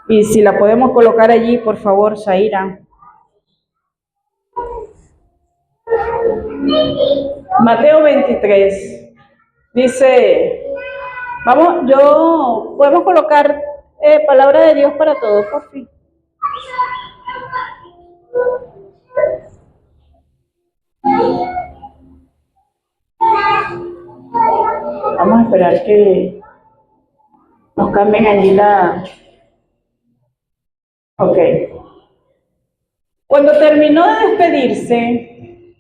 Y si la podemos colocar allí, por favor, Zaira. Mateo 23. Dice, podemos colocar palabra de Dios para todos, por fin. Vamos a esperar que nos cambien allí la... Ok. Cuando terminó de despedirse,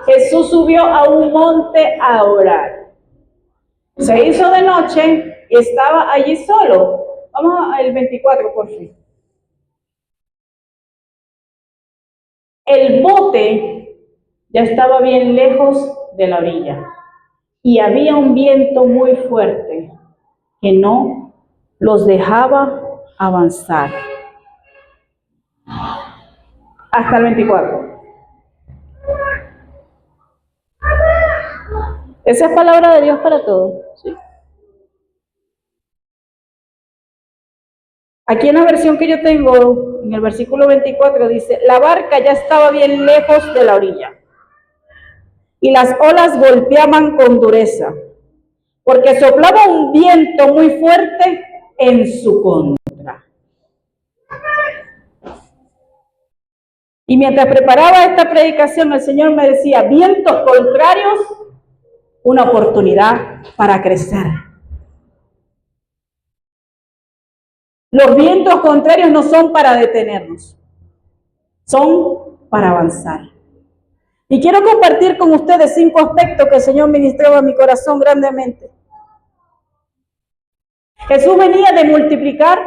Jesús subió a un monte a orar. Se hizo de noche y estaba allí solo. Vamos al 24, por fin. El bote ya estaba bien lejos de la orilla y había un viento muy fuerte que no los dejaba avanzar. Hasta el 24. Esa es palabra de Dios para todos. ¿Sí? Aquí en la versión que yo tengo, en el versículo 24, dice, la barca ya estaba bien lejos de la orilla y las olas golpeaban con dureza, porque soplaba un viento muy fuerte en su contra. Y mientras preparaba esta predicación, el Señor me decía, vientos contrarios, una oportunidad para crecer. Los vientos contrarios no son para detenernos, son para avanzar. Y quiero compartir con ustedes 5 aspectos que el Señor ministró a mi corazón grandemente. Jesús venía de multiplicar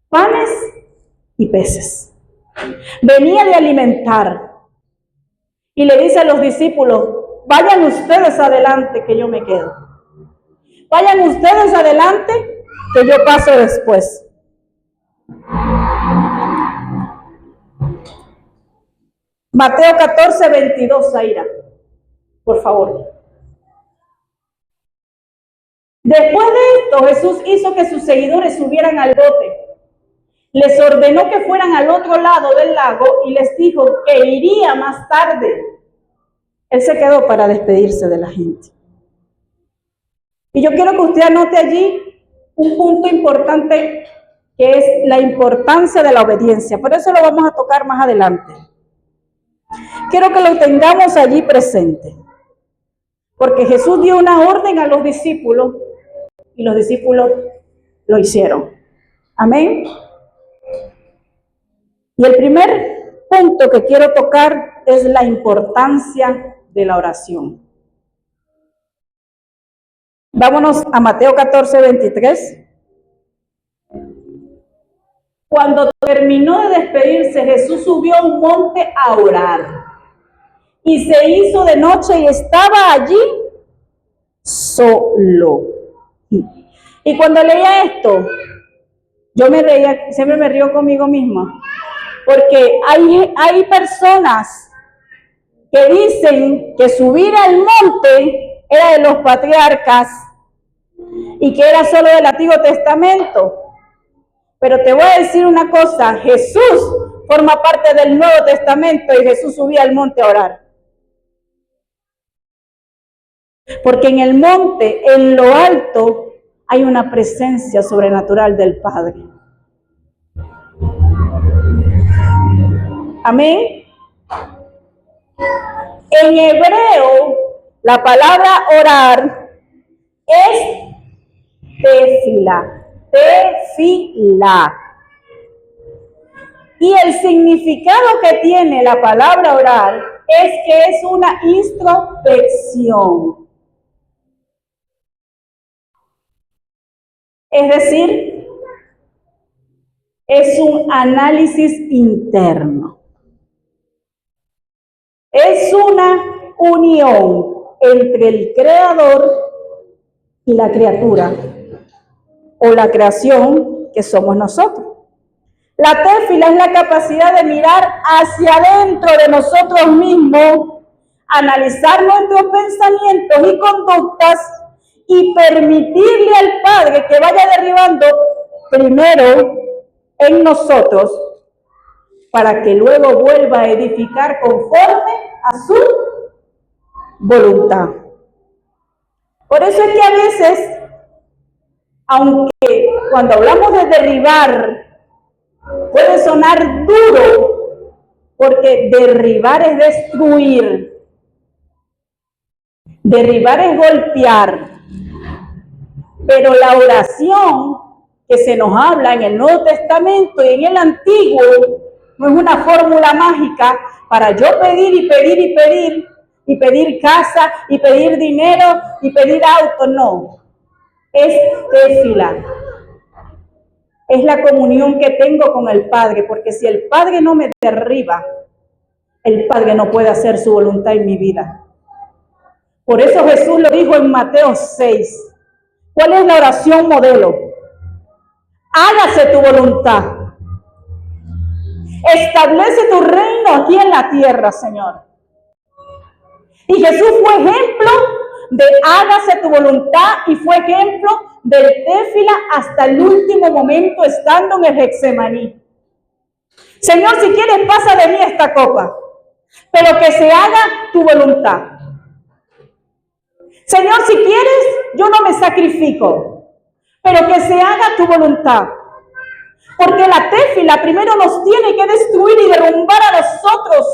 panes y peces. Venía de alimentar. Y le dice a los discípulos, vayan ustedes adelante que yo me quedo. Vayan ustedes adelante que yo paso después. Mateo 14, 22, Zaira, por favor. Después de esto, Jesús hizo que sus seguidores subieran al bote. Les ordenó que fueran al otro lado del lago y les dijo que iría más tarde. Él se quedó para despedirse de la gente. Y yo quiero que usted anote allí un punto importante que es la importancia de la obediencia. Por eso lo vamos a tocar más adelante. Quiero que lo tengamos allí presente. Porque Jesús dio una orden a los discípulos y los discípulos lo hicieron. Amén. Y el primer punto que quiero tocar es la importancia de la oración. Vámonos a Mateo 14, 23. Cuando terminó de despedirse, Jesús subió a un monte a orar. Y se hizo de noche y estaba allí solo. Y cuando leía esto, yo me reía, siempre me río conmigo misma. Porque hay personas que dicen que subir al monte era de los patriarcas y que era solo del Antiguo Testamento. Pero te voy a decir una cosa, Jesús forma parte del Nuevo Testamento y Jesús subía al monte a orar. Porque en el monte, en lo alto, hay una presencia sobrenatural del Padre. Amén. En hebreo, la palabra orar es tefila. Y el significado que tiene la palabra orar es que es una introspección. Es decir, es un análisis interno. Es una unión entre el creador y la criatura, o la creación que somos nosotros. La tefila es la capacidad de mirar hacia adentro de nosotros mismos, analizar nuestros pensamientos y conductas y permitirle al Padre que vaya derribando primero en nosotros para que luego vuelva a edificar conforme a su voluntad. Por eso es que a veces, aunque cuando hablamos de derribar, puede sonar duro, porque derribar es destruir, derribar es golpear, pero la oración que se nos habla en el Nuevo Testamento y en el Antiguo no es una fórmula mágica para yo pedir y pedir y pedir, y pedir casa, y pedir dinero, y pedir auto, no. Es tefila. Es la comunión que tengo con el Padre, porque si el Padre no me derriba, el Padre no puede hacer su voluntad en mi vida. Por eso Jesús lo dijo en Mateo 6. ¿Cuál es la oración modelo? Hágase tu voluntad. Establece tu reino aquí en la tierra, Señor. Y Jesús fue ejemplo de hágase tu voluntad y fue ejemplo del tefila hasta el último momento estando en el Getsemaní. Señor, si quieres pasa de mí esta copa, pero que se haga tu voluntad. Señor, si quieres, yo no me sacrifico, pero que se haga tu voluntad. Porque la tefila primero nos tiene que destruir y derrumbar a nosotros.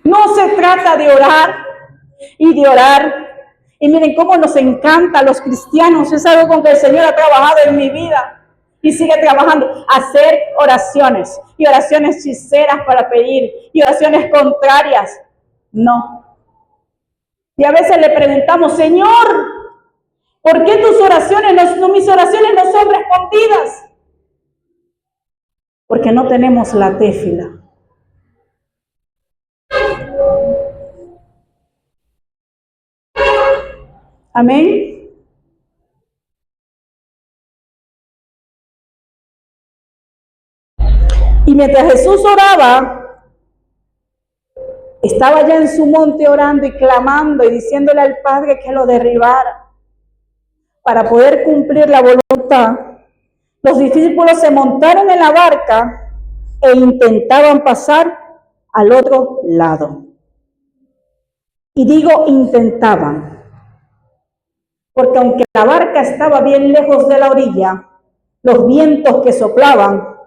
No se trata de orar y de orar. Y miren cómo nos encanta a los cristianos. Es algo con que el Señor ha trabajado en mi vida. Y sigue trabajando, hacer oraciones, y oraciones hechiceras para pedir, y oraciones contrarias. No. Y a veces le preguntamos, Señor, ¿por qué tus oraciones, mis oraciones no son respondidas? Porque no tenemos la tefila. Amén. Y mientras Jesús oraba, estaba ya en su monte orando y clamando y diciéndole al Padre que lo derribara para poder cumplir la voluntad. Los discípulos se montaron en la barca e intentaban pasar al otro lado. Y digo intentaban, porque aunque la barca estaba bien lejos de la orilla, los vientos que soplaban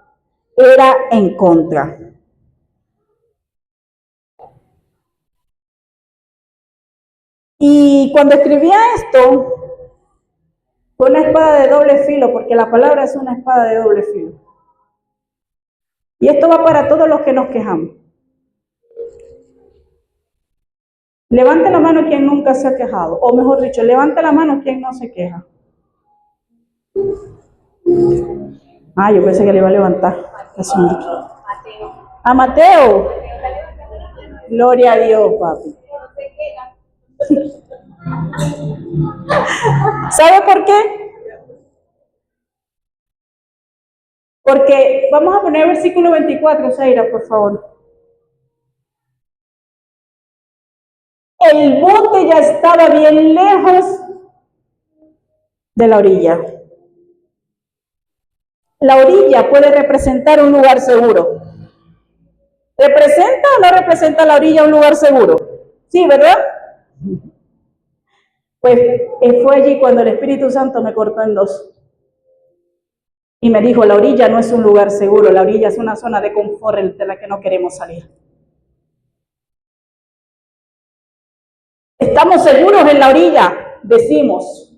era en contra. Y cuando escribía esto, fue una espada de doble filo, porque la palabra es una espada de doble filo. Y esto va para todos los que nos quejamos. Levante la mano quien nunca se ha quejado, o mejor dicho, levante la mano quien no se queja. Yo pensé que le iba a levantar. A Mateo. Gloria a Dios, papi. ¿Sabe por qué? Porque vamos a poner el versículo 24, Zaira, por favor. El bote ya estaba bien lejos de la orilla. La orilla puede representar un lugar seguro. ¿Representa o no representa la orilla un lugar seguro? Sí, ¿verdad? Pues fue allí cuando el Espíritu Santo me cortó en dos. Y me dijo, la orilla no es un lugar seguro, la orilla es una zona de confort de la que no queremos salir. Estamos seguros en la orilla, decimos.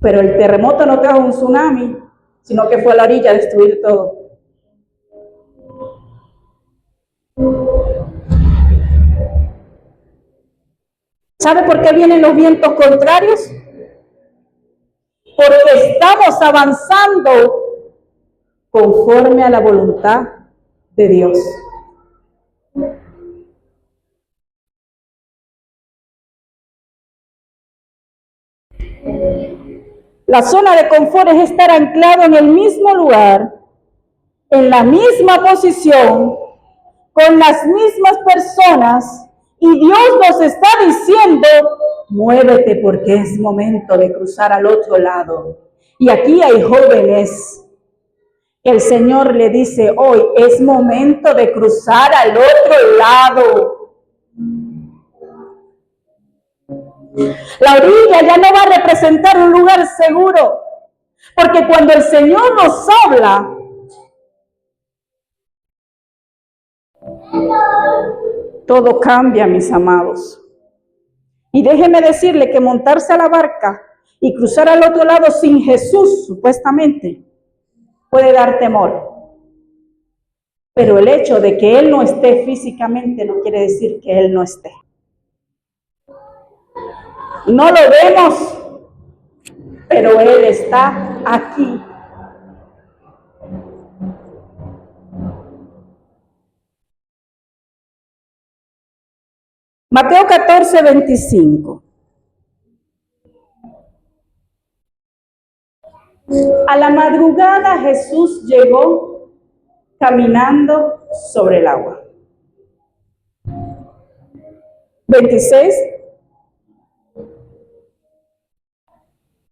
Pero el terremoto no trajo un tsunami, sino que fue a la orilla a destruir todo. ¿Sabe por qué vienen los vientos contrarios? Porque estamos avanzando conforme a la voluntad de Dios. La zona de confort es estar anclado en el mismo lugar, en la misma posición, con las mismas personas, y Dios nos está diciendo, muévete porque es momento de cruzar al otro lado. Y aquí hay jóvenes. El Señor le dice hoy, es momento de cruzar al otro lado. La orilla ya no va a representar un lugar seguro, porque cuando el Señor nos habla, todo cambia, mis amados. Y déjeme decirle que montarse a la barca y cruzar al otro lado sin Jesús, supuestamente, puede dar temor. Pero el hecho de que Él no esté físicamente no quiere decir que Él no esté. No lo vemos, pero Él está aquí. Mateo 14, 25. A la madrugada Jesús llegó caminando sobre el agua. 26.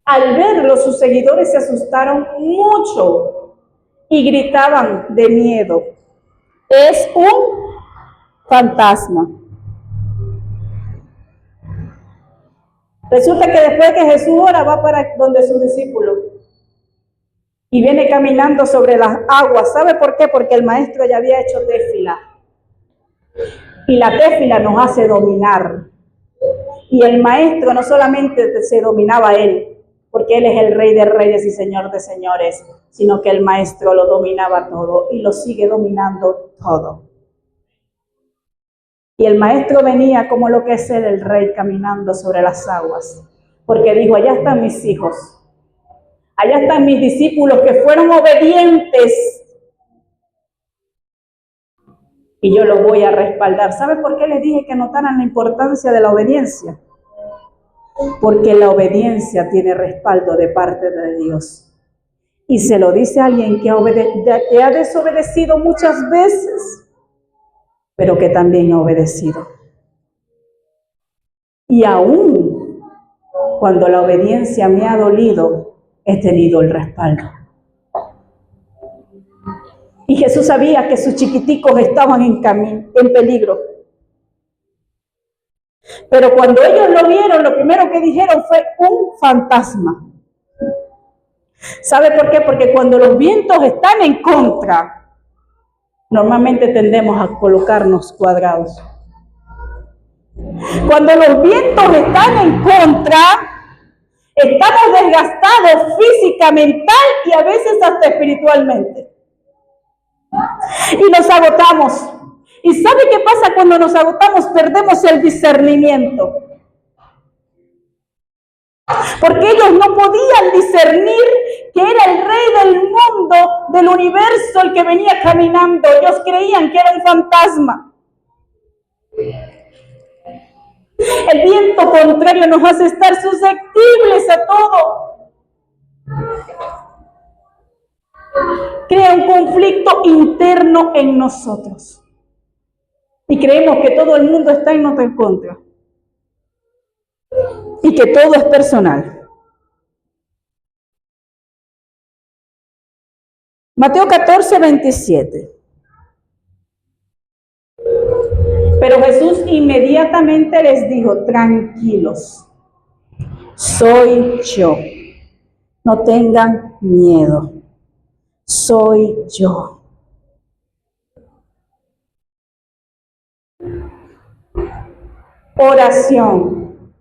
Al verlo, sus seguidores se asustaron mucho y gritaban de miedo: es un fantasma. Resulta que después que Jesús ora, va para donde sus discípulos y viene caminando sobre las aguas. ¿Sabe por qué? Porque el maestro ya había hecho téfila. Y la téfila nos hace dominar. Y el maestro no solamente se dominaba a él, porque él es el rey de reyes y señor de señores, sino que el maestro lo dominaba todo y lo sigue dominando todo. Y el maestro venía como lo que es él, el rey, caminando sobre las aguas, porque dijo: allá están mis hijos, allá están mis discípulos que fueron obedientes, y yo los voy a respaldar. ¿Sabe por qué les dije que notaran la importancia de la obediencia? Porque la obediencia tiene respaldo de parte de Dios. Y se lo dice a alguien que ha desobedecido muchas veces, pero que también ha obedecido. Y aún cuando la obediencia me ha dolido, he tenido el respaldo. Y Jesús sabía que sus chiquiticos estaban en peligro. Pero cuando ellos lo vieron, lo primero que dijeron fue un fantasma. ¿Sabe por qué? Porque cuando los vientos están en contra, normalmente tendemos a colocarnos cuadrados. Cuando los vientos están en contra, estamos desgastados física, mental y a veces hasta espiritualmente. Y nos agotamos. ¿Y sabe qué pasa cuando nos agotamos? Perdemos el discernimiento. Porque ellos no podían discernir que era el rey del mundo, del universo, el que venía caminando. Ellos creían que era un fantasma. El viento contrario nos hace estar susceptibles a todo. Crea un conflicto interno en nosotros. Y creemos que todo el mundo está en nuestra contra. Y que todo es personal. Mateo 14, 27. Pero Jesús inmediatamente les dijo: tranquilos, soy yo. No tengan miedo. Soy yo. Oración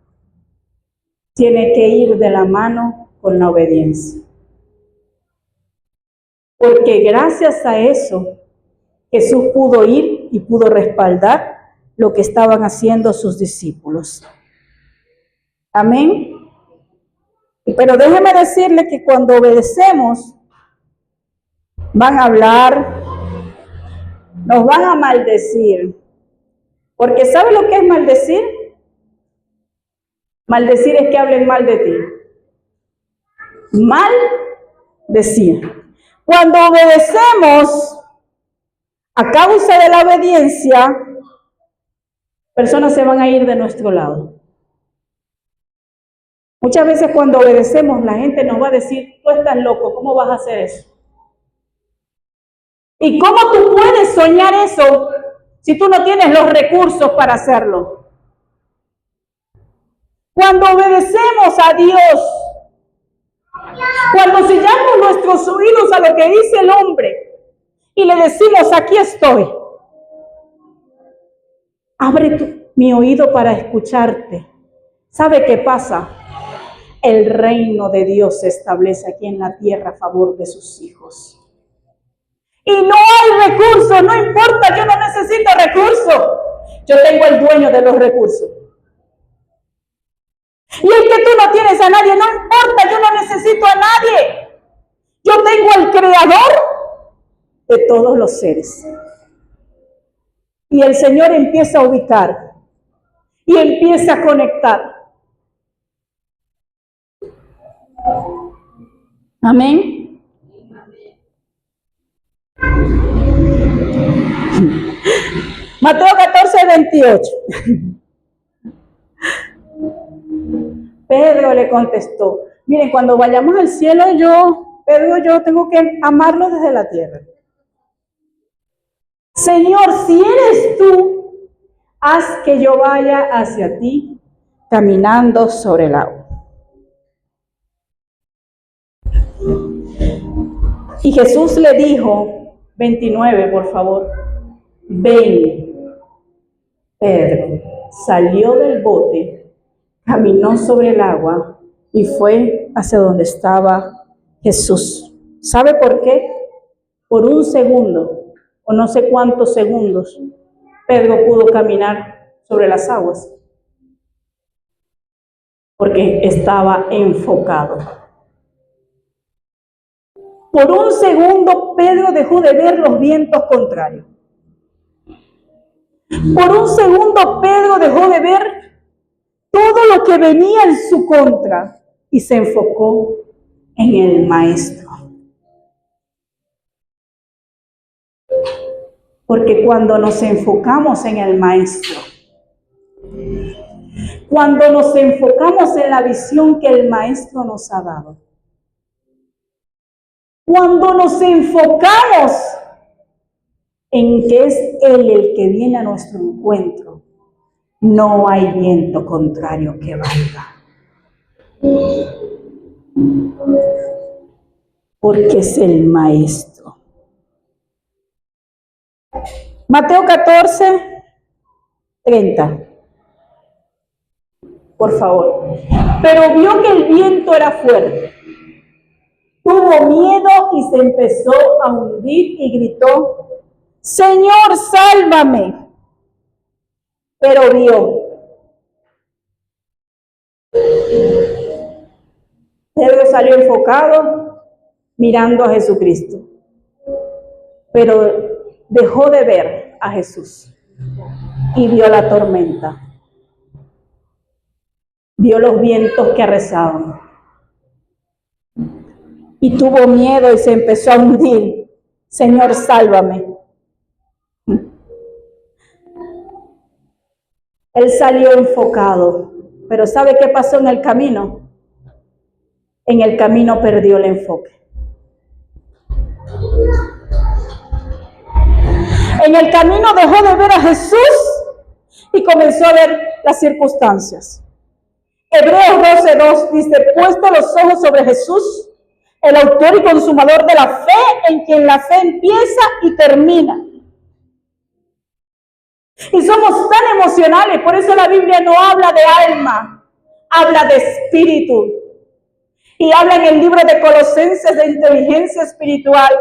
tiene que ir de la mano con la obediencia. Porque gracias a eso, Jesús pudo ir y pudo respaldar lo que estaban haciendo sus discípulos. Amén. Pero déjeme decirle que cuando obedecemos, van a hablar, nos van a maldecir. Porque ¿sabe lo que es maldecir? Maldecir es que hablen mal de ti. Maldecir. Cuando obedecemos, a causa de la obediencia, personas se van a ir de nuestro lado. Muchas veces cuando obedecemos, la gente nos va a decir, tú estás loco, ¿cómo vas a hacer eso? ¿Y cómo tú puedes soñar eso si tú no tienes los recursos para hacerlo? Cuando obedecemos a Dios, cuando sellamos nuestros oídos a lo que dice el hombre y le decimos, aquí estoy, abre mi oído para escucharte. ¿Sabe qué pasa? El reino de Dios se establece aquí en la tierra a favor de sus hijos. Y no hay recursos, no importa, yo no necesito recursos. Yo tengo el dueño de los recursos. Y es que tú no tienes a nadie, no importa, yo no necesito a nadie. Yo tengo al creador de todos los seres. Y el Señor empieza a ubicar y empieza a conectar. Amén. Mateo 14:28. Pedro le contestó, miren, cuando vayamos al cielo, Pedro, yo tengo que amarlo desde la tierra. Señor, si eres tú, haz que yo vaya hacia ti caminando sobre el agua. Y Jesús le dijo, 29, por favor, ven. Pedro salió del bote, caminó sobre el agua y fue hacia donde estaba Jesús. ¿Sabe por qué? Por un segundo, o no sé cuántos segundos, Pedro pudo caminar sobre las aguas, porque estaba enfocado. Por un segundo, Pedro dejó de ver los vientos contrarios. Por un segundo, Pedro dejó de ver todo lo que venía en su contra y se enfocó en el Maestro. Porque cuando nos enfocamos en el Maestro, cuando nos enfocamos en la visión que el Maestro nos ha dado, cuando nos enfocamos en que es Él el que viene a nuestro encuentro, no hay viento contrario que valga. Porque es el Maestro. Mateo 14:30. Por favor. Pero vio que el viento era fuerte. Tuvo miedo y se empezó a hundir y gritó, Señor, sálvame. Pero vio. Pedro salió enfocado mirando a Jesucristo, pero dejó de ver a Jesús y vio la tormenta, vio los vientos que arresaban y tuvo miedo y se empezó a hundir. Señor, sálvame. Él salió enfocado, pero ¿sabe qué pasó en el camino? En el camino perdió el enfoque. En el camino dejó de ver a Jesús y comenzó a ver las circunstancias. Hebreos 12:2 dice, puesto los ojos sobre Jesús, el autor y consumador de la fe, en quien la fe empieza y termina. Y somos tan emocionales, por eso la Biblia no habla de alma, habla de espíritu. Y habla en el libro de Colosenses de inteligencia espiritual.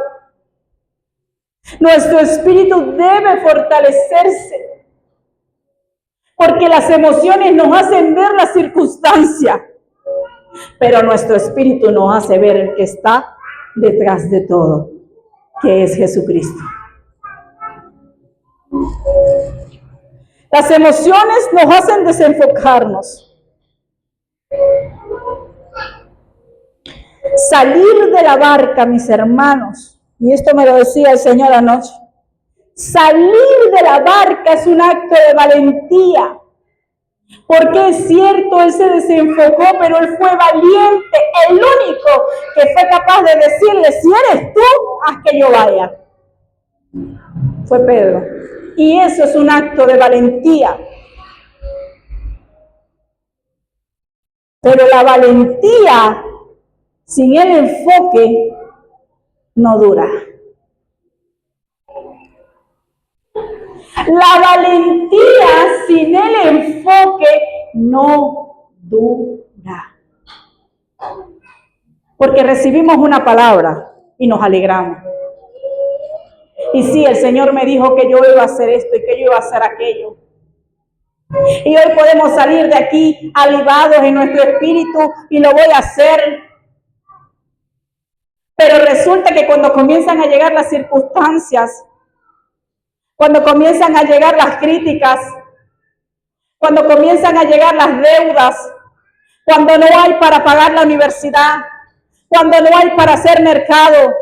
Nuestro espíritu debe fortalecerse, porque las emociones nos hacen ver la circunstancia, pero nuestro espíritu nos hace ver el que está detrás de todo, que es Jesucristo. Las emociones nos hacen desenfocarnos. Salir de la barca, mis hermanos, y esto me lo decía el Señor anoche, salir de la barca es un acto de valentía, Porque es cierto, él se desenfocó, pero él fue valiente, el único que fue capaz de decirle, si eres tú, haz que yo vaya. Fue Pedro. Y eso es un acto de valentía. Pero la valentía sin el enfoque no dura. La valentía sin el enfoque no dura. Porque recibimos una palabra y nos alegramos. Y sí, el Señor me dijo que yo iba a hacer esto y que yo iba a hacer aquello. Y hoy podemos salir de aquí avivados en nuestro espíritu y lo voy a hacer. Pero resulta que cuando comienzan a llegar las circunstancias, cuando comienzan a llegar las críticas, cuando comienzan a llegar las deudas, cuando no hay para pagar la universidad, cuando no hay para hacer mercado,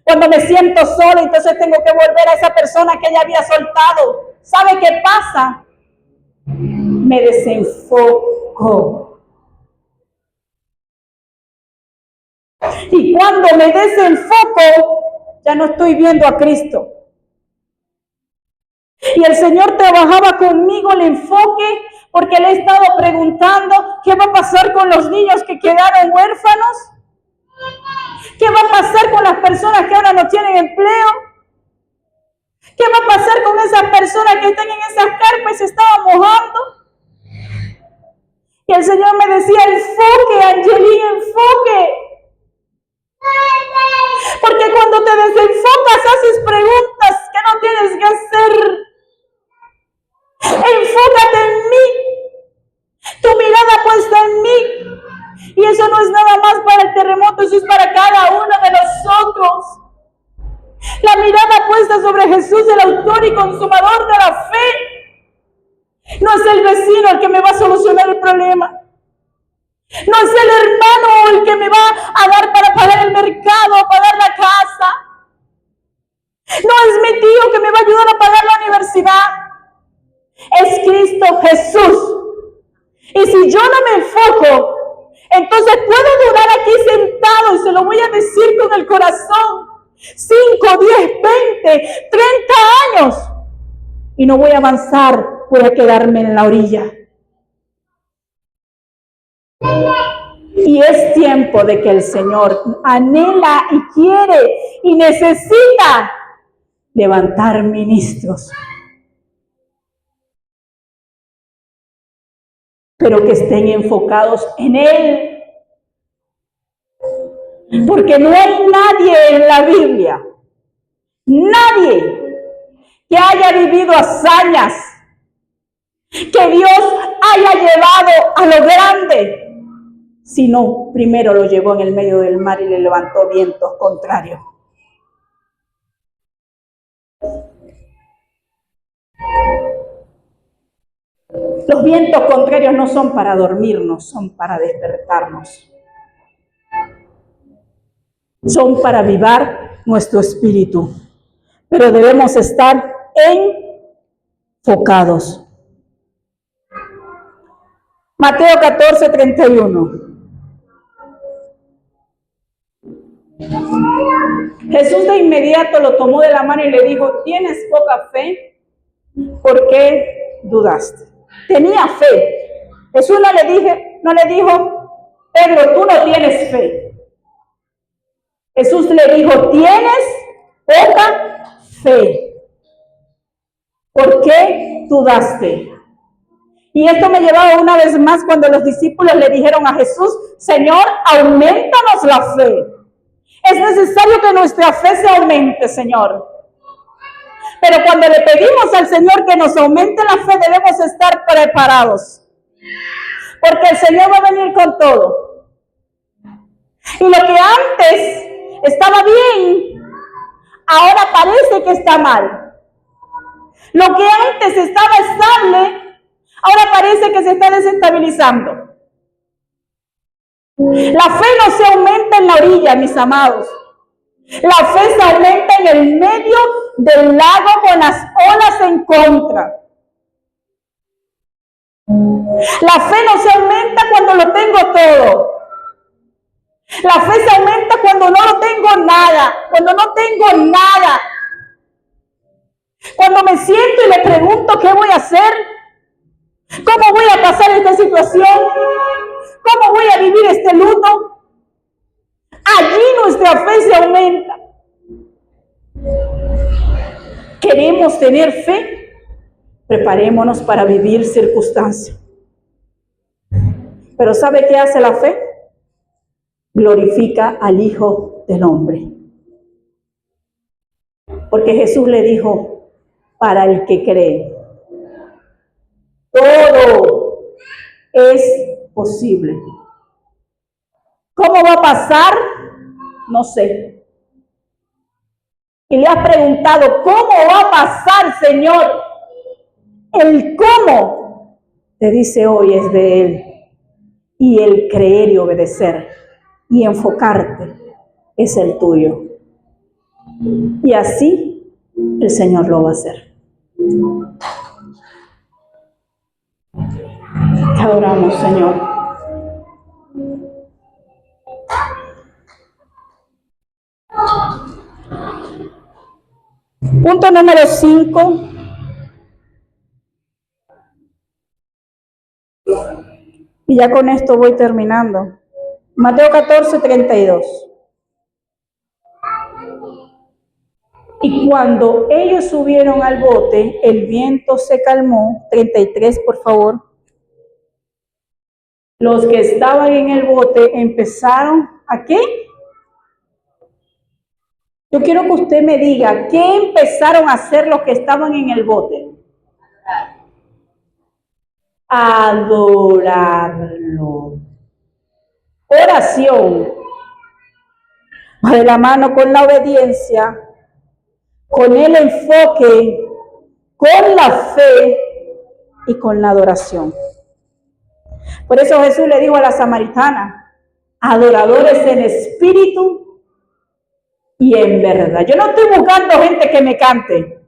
cuando me siento solo, entonces tengo que volver a esa persona que ya había soltado. ¿Sabe qué pasa? Me desenfoco. Y cuando me desenfoco, ya no estoy viendo a Cristo. Y el Señor trabajaba conmigo el enfoque, porque le he estado preguntando qué va a pasar con los niños que quedaron huérfanos, qué va a pasar con las personas que ahora no tienen empleo, qué va a pasar con esas personas que están en esas carpas y se estaban mojando. Y el Señor me decía, enfoque, Angelina, enfoque. Porque cuando te desenfocas haces preguntas que no tienes que hacer. Enfócate en mí, tu mirada puesta en mí. Y eso no es nada más para el terremoto, eso es para cada uno de nosotros. La mirada puesta sobre Jesús, el autor y consumador de la fe. No es el vecino el que me va a solucionar el problema. No es el hermano el que me va a dar para pagar el mercado, pagar la casa. No es mi tío que me va a ayudar a pagar la universidad. Es Cristo Jesús. Y si yo no me enfoco, entonces puedo durar aquí sentado, y se lo voy a decir con el corazón, 5, 10, 20, 30 años, y no voy a avanzar, voy a quedarme en la orilla. Y es tiempo de que el Señor anhela y quiere y necesita levantar ministros, pero que estén enfocados en Él. Porque no hay nadie en la Biblia, nadie que haya vivido hazañas, que Dios haya llevado a lo grande, sino primero lo llevó en el medio del mar y le levantó vientos contrarios. Los vientos contrarios no son para dormirnos, son para despertarnos. Son para avivar nuestro espíritu. Pero debemos estar enfocados. Mateo 14, 31. Jesús de inmediato lo tomó de la mano y le dijo, ¿tienes poca fe? ¿Por qué dudaste? Tenía fe. Jesús no le dijo, Pedro, tú no tienes fe. Jesús le dijo, tienes poca fe. ¿Por qué dudaste? Y esto me llevaba una vez más cuando los discípulos le dijeron a Jesús, Señor, aumentanos la fe. Es necesario que nuestra fe se aumente, Señor. Pero cuando le pedimos al Señor que nos aumente la fe, debemos estar preparados. Porque el Señor va a venir con todo. Y lo que antes estaba bien, ahora parece que está mal. Lo que antes estaba estable, ahora parece que se está desestabilizando. La fe no se aumenta en la orilla, mis amados. La fe se aumenta en el medio del lago con las olas en contra. La fe no se aumenta cuando lo tengo todo. La fe se aumenta cuando no lo tengo nada, cuando no tengo nada. Cuando me siento y le pregunto qué voy a hacer, cómo voy a pasar esta situación, cómo voy a vivir este luto, allí nuestra fe se aumenta. ¿Queremos tener fe? Preparémonos para vivir circunstancias. Pero ¿sabe qué hace la fe? Glorifica al Hijo del Hombre. Porque Jesús le dijo, para el que cree, todo es posible. ¿Cómo va a pasar? No sé. Y le has preguntado, ¿cómo va a pasar, Señor? El cómo, te dice hoy, es de Él. Y el creer y obedecer y enfocarte es el tuyo. Y así el Señor lo va a hacer. Te adoramos, Señor. Punto número 5. Y ya con esto voy terminando. Mateo 14:32. Y cuando ellos subieron al bote, el viento se calmó. 33, por favor. Los que estaban en el bote empezaron ¿a qué? Yo quiero que usted me diga, ¿qué empezaron a hacer los que estaban en el bote? Adorarlo. Oración. Va de la mano con la obediencia, con el enfoque, con la fe y con la adoración. Por eso Jesús le dijo a la samaritana, adoradores en espíritu y en verdad. Yo no estoy buscando gente que me cante.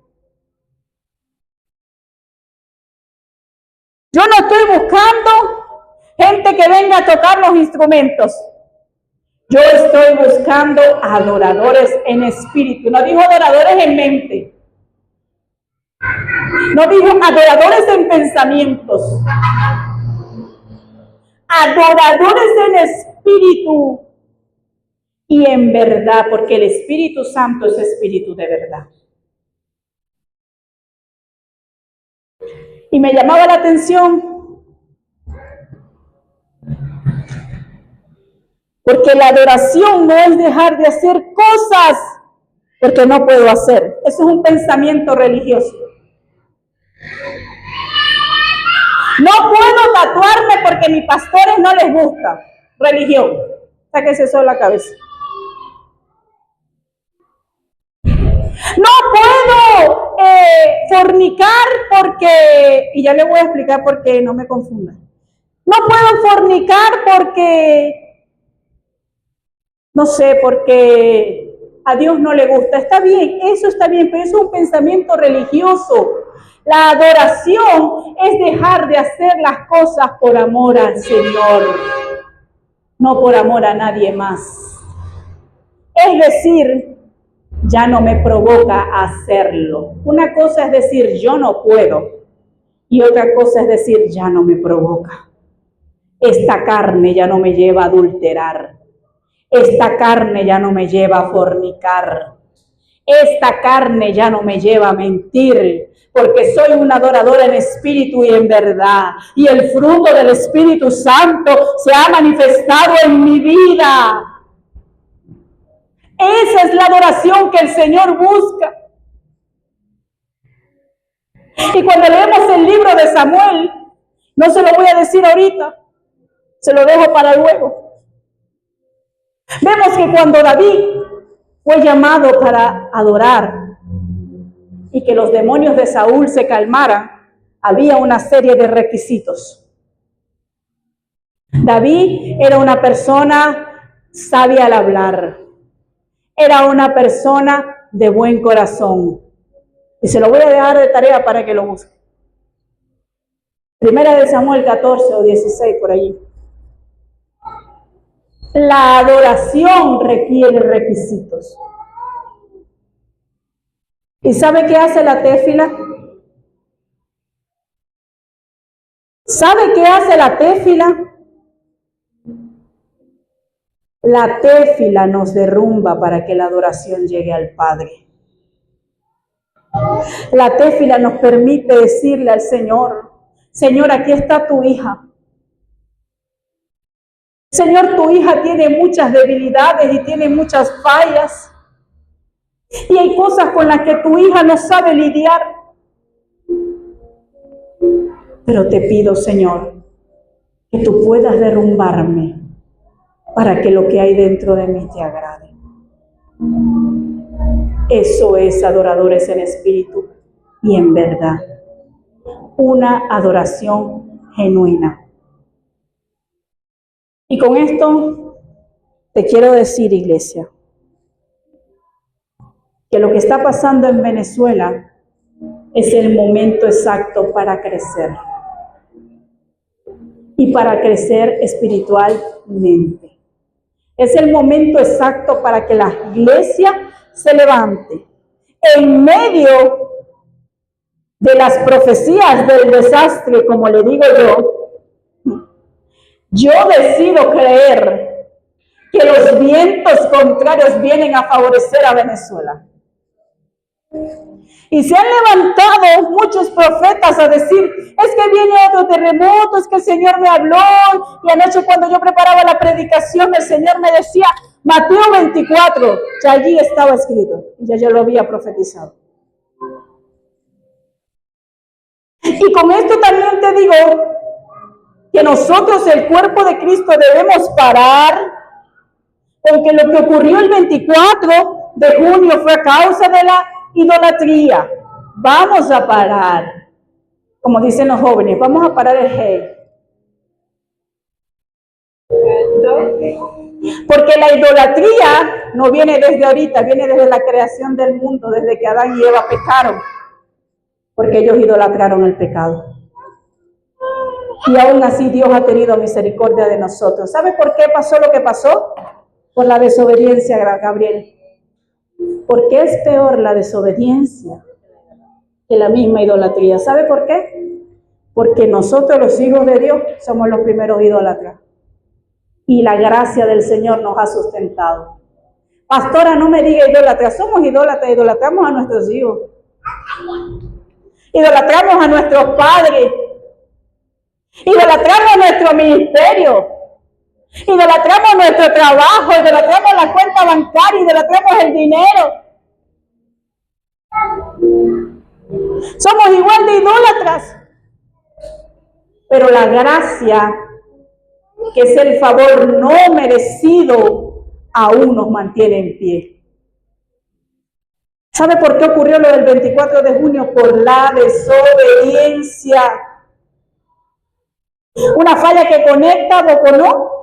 Yo no estoy buscando gente que venga a tocar los instrumentos. Yo estoy buscando adoradores en espíritu. No dijo adoradores en mente. No dijo adoradores en pensamientos. Adoradores en espíritu y en verdad, porque el Espíritu Santo es espíritu de verdad. Y me llamaba la atención porque la adoración no es dejar de hacer cosas porque no puedo hacer. Eso es un pensamiento religioso. No puedo tatuarme porque a mis pastores no les gusta. Religión. Sáquese eso de la cabeza. No puedo fornicar porque, y ya le voy a explicar por qué, no me confunda. No puedo fornicar porque, no sé, porque a Dios no le gusta. Está bien, eso está bien, pero eso es un pensamiento religioso. La adoración es dejar de hacer las cosas por amor al Señor, no por amor a nadie más. Es decir, ya no me provoca hacerlo. Una cosa es decir, yo no puedo, y otra cosa es decir, ya no me provoca. Esta carne ya no me lleva a adulterar. Esta carne ya no me lleva a fornicar. Esta carne ya no me lleva a mentir, porque soy una adoradora en espíritu y en verdad. Y el fruto del Espíritu Santo se ha manifestado en mi vida. Esa es la adoración que el Señor busca. Y cuando leemos el libro de Samuel, no se lo voy a decir ahorita, se lo dejo para luego. Vemos que cuando David fue llamado para adorar y que los demonios de Saúl se calmaran, había una serie de requisitos. David era una persona sabia al hablar, era una persona de buen corazón. Y se lo voy a dejar de tarea para que lo busque. Primera de Samuel 14 o 16 por allí. La adoración requiere requisitos. ¿Y sabe qué hace la téfila? ¿Sabe qué hace la téfila? La téfila nos derrumba para que la adoración llegue al Padre. La téfila nos permite decirle al Señor: Señor, aquí está tu hija. Señor, tu hija tiene muchas debilidades y tiene muchas fallas. Y hay cosas con las que tu hija no sabe lidiar. Pero te pido, Señor, que tú puedas derrumbarme para que lo que hay dentro de mí te agrade. Eso es adoradores en espíritu y en verdad. Una adoración genuina. Y con esto te quiero decir, iglesia, que lo que está pasando en Venezuela es el momento exacto para crecer. Y para crecer espiritualmente. Es el momento exacto para que la iglesia se levante. En medio de las profecías del desastre, como le digo yo decido creer que los vientos contrarios vienen a favorecer a Venezuela. Y se han levantado muchos profetas a decir: es que viene otro terremoto, es que el Señor me habló. Y anoche cuando yo preparaba la predicación, el Señor me decía Mateo 24, que allí estaba escrito, y ya yo lo había profetizado. Y con esto también te digo que nosotros, el cuerpo de Cristo, debemos parar, porque lo que ocurrió el 24 de junio fue a causa de la idolatría. Vamos a parar, como dicen los jóvenes, vamos a parar el hate. Porque la idolatría no viene desde ahorita, viene desde la creación del mundo, desde que Adán y Eva pecaron, porque ellos idolatraron el pecado. Y aún así Dios ha tenido misericordia de nosotros. ¿Sabe por qué pasó lo que pasó? Por la desobediencia, Gabriel. Porque es peor la desobediencia que la misma idolatría. ¿Sabe por qué? Porque nosotros, los hijos de Dios, somos los primeros idólatras. Y la gracia del Señor nos ha sustentado. Pastora, no me diga idólatra, somos idólatras, idolatramos a nuestros hijos. Idolatramos a nuestros padres. Idolatramos nuestro ministerio. Idolatramos nuestro trabajo, idolatramos la cuenta bancaria, idolatramos el dinero. Somos igual de idólatras. Pero la gracia, que es el favor no merecido, aún nos mantiene en pie. ¿Sabe por qué ocurrió lo del 24 de junio? Por la desobediencia. Una falla que conecta Boconó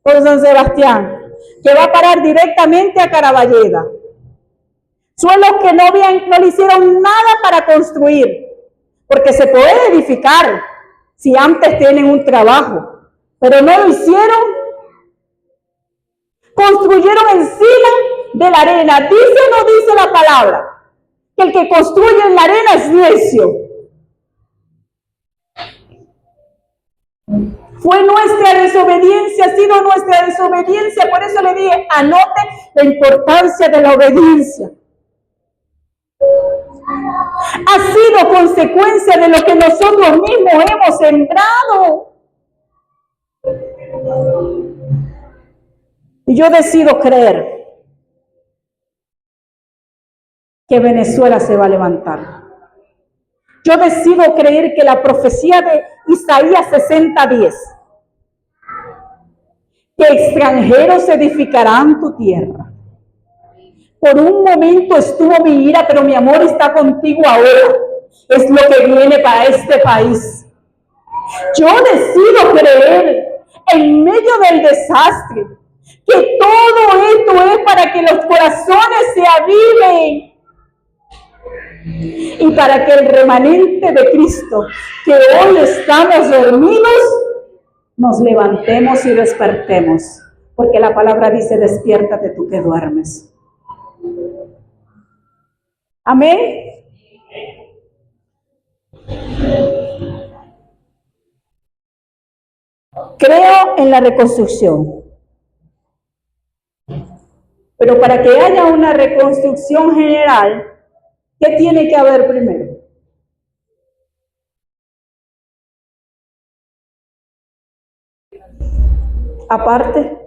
con San Sebastián, que va a parar directamente a Caraballeda. Suelos que no le hicieron nada para construir, porque se puede edificar si antes tienen un trabajo, pero no lo hicieron. Construyeron encima de la arena. ¿Dice o no dice la palabra que el que construye en la arena es necio? Fue nuestra desobediencia, ha sido nuestra desobediencia. Por eso le dije, anote la importancia de la obediencia. Ha sido consecuencia de lo que nosotros mismos hemos sembrado. Y yo decido creer que Venezuela se va a levantar. Yo decido creer que la profecía de Isaías 60:10, que extranjeros edificarán tu tierra. Por un momento estuvo mi ira, pero mi amor está contigo ahora. Es lo que viene para este país. Yo decido creer, en medio del desastre, que todo esto es para que los corazones se aviven. Y para que el remanente de Cristo, que hoy estamos dormidos, nos levantemos y despertemos. Porque la palabra dice, despiértate tú que duermes. Amén. Creo en la reconstrucción. Pero para que haya una reconstrucción general, ¿qué tiene que haber primero? Aparte,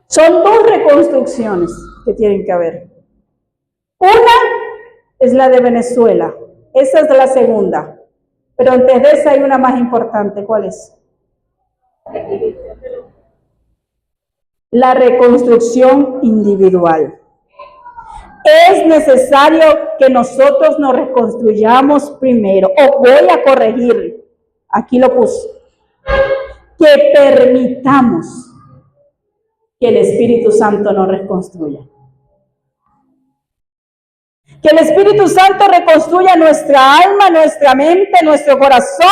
son dos reconstrucciones que tienen que haber. Una es la de Venezuela, esa es la segunda, pero antes de esa hay una más importante. ¿Cuál es? La reconstrucción individual. Es necesario que nosotros nos reconstruyamos primero, o voy a corregir, aquí lo puse, que permitamos que el Espíritu Santo nos reconstruya. Que el Espíritu Santo reconstruya nuestra alma, nuestra mente, nuestro corazón,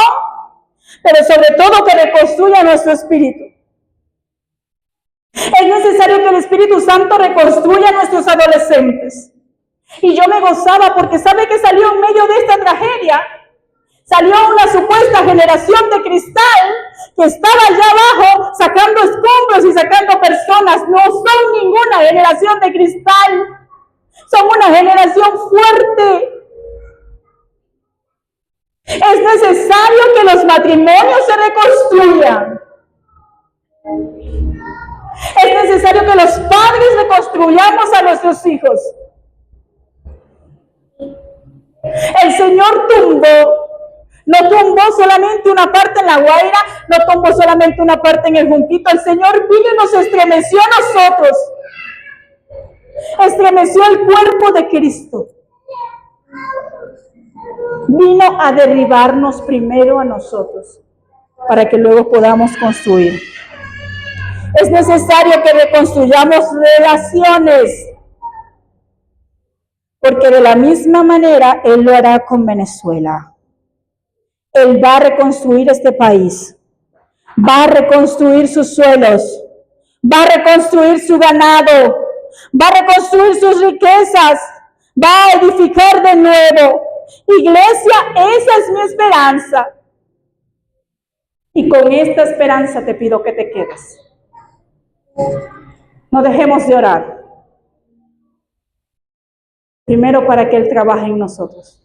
pero sobre todo que reconstruya nuestro espíritu. Es necesario que el Espíritu Santo reconstruya a nuestros adolescentes. Y yo me gozaba porque sabe que salió en medio de esta tragedia. Salió una supuesta generación de cristal que estaba allá abajo sacando escombros y sacando personas. No son ninguna generación de cristal. Son una generación fuerte. Es necesario que los matrimonios se reconstruyan. Es necesario que los padres reconstruyamos a nuestros hijos. El Señor no tumbó solamente una parte en La Guaira, no tumbó solamente una parte en el Junquito. El Señor vino y nos estremeció a nosotros. Estremeció el cuerpo de Cristo. Vino a derribarnos primero a nosotros, para que luego podamos construir. Es necesario que reconstruyamos relaciones, porque de la misma manera Él lo hará con Venezuela. Él va a reconstruir este país, va a reconstruir sus suelos, va a reconstruir su ganado, va a reconstruir sus riquezas, va a edificar de nuevo. Iglesia, esa es mi esperanza. Y con esta esperanza te pido que te quedes. No dejemos de orar. Primero para que Él trabaje en nosotros,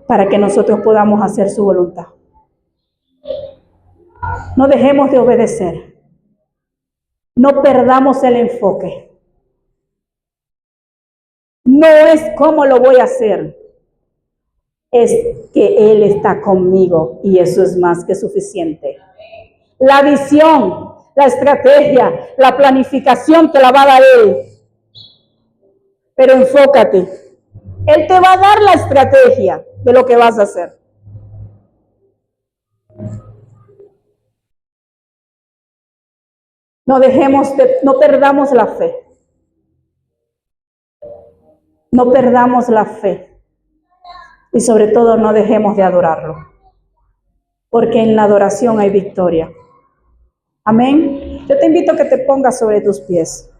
para que nosotros podamos hacer su voluntad. No dejemos de obedecer. No perdamos el enfoque. No es cómo lo voy a hacer, es que Él está conmigo y eso es más que suficiente. La visión, la estrategia, la planificación te la va a dar Él. Pero enfócate. Él te va a dar la estrategia de lo que vas a hacer. No perdamos la fe. No perdamos la fe. Y sobre todo no dejemos de adorarlo. Porque en la adoración hay victoria. Amén. Yo te invito a que te pongas sobre tus pies.